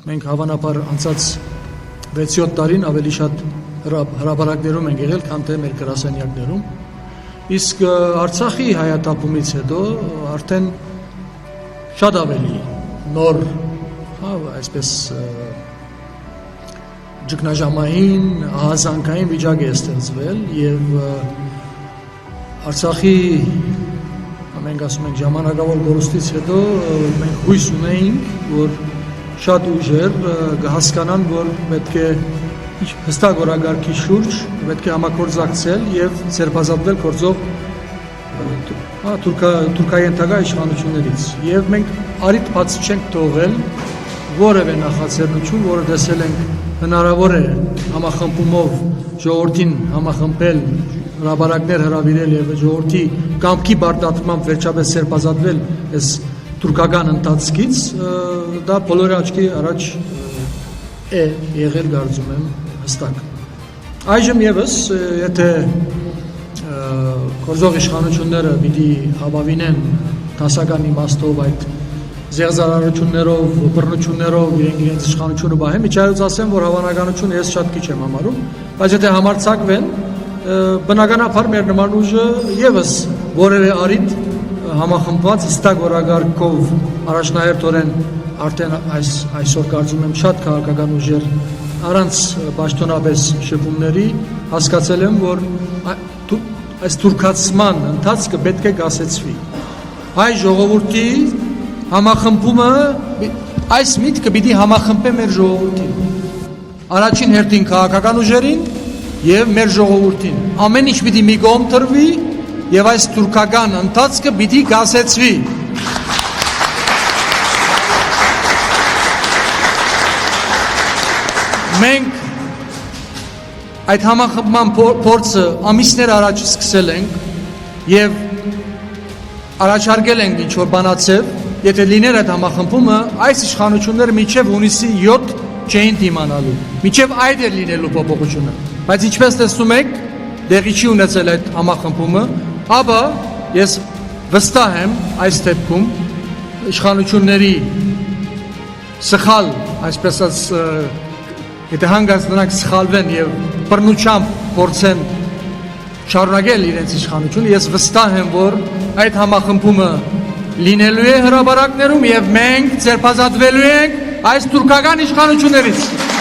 մենք հավանաբար անցած 6-7 տարին ավելի շատ հրապարակներում ենք եղել, քան թե մեր գրասենյակներում, իսկ Արցախի հայաթափումից հետո արդեն շատ ավելի նոր, այսպես ճգնաժամային, ահազանգային վիճակ է ստեղծվել եւ Արցախի մենք ասում ենք ժամանակավոր կորուստից հետո մենք հույս ունեինք, որ շատ ուժեր կհասկանան, որ պետք է հստակ օրակարգի շուրջ պետք է համագործակցել եւ ձերբազատվել գործող թուրքայենթակա իշխանություններից եւ մենք արիտ բաց չենք թողել որևէ նախաձեռնություն, որը տեսել ենք հնարավոր է համախմբումով ժողովրդին համախմբել, հրապարակներ հրավիրել եւ ժողովրդի կամքի բարդացմամբ վերջապես ձերբազատվել այս թուրքական ընթացքից, դա բոլորի աչքի առաջ է եղել, կարծում եմ, հստակ։ Այժմ եւս, եթե գործող իշխանությունները պիտի հավավինեն դասական իմաստով այդ զեղծարարություններով, բռնություններով իրենց իշխանությունը բահեն, միջայլոց ասեմ, որ հավանականությունը ես շատ քիչ եմ համարում, բայց եթե համարձակվեն, բնականաբար մեր նման ուժը եւս որևէ առիթ համախմբված հստակ օրակարգով առաջնահերթորեն արդեն այսօր կարծում եմ շատ քաղաքական ուժեր առանց պաշտոնապես շփումների հասկացել եմ, որ այս թուրքացման ընթացքը պետք է կասեցվի։ Հայ ժողովրդի համախմբումը այս միտքը պիտի համախմբե մեր ժողովրդին։ Առաջին հերթին քաղաքական ուժերին եւ մեր ժողովրդին։ Ամեն ինչ պիտի մի կողմ տրվի եւ այս թուրքական ընթացքը պիտի կասեցվի։ Մենք այդ համախմբման փորձը ամիսներ առաջ սկսել ենք եւ առաջարկել ենք ինչ-որ բանացև, եթե լիներ այդ համախմբումը, այս իշխանությունները մինչև հունիսի 7 չէին դիմանալու, մինչև այդ էր լինելու փոփոխությունը, բայց ինչպես տեսնում եք, դեղի չի ունեցել այդ համախմբումը, ապա ես վստահ եմ այս դեպքում իշխանությունների սխալ, այսպես ասած, եթե հանգած նրանք սխալվեն եւ բռնությամբ փորձեն շարունակել իրենց իշխանությունը, ես վստահ եմ, որ այդ համախմբումը լինելու է հրապարակներում եւ մենք ձերբազատվելու ենք այս թուրքական իշխանություններից։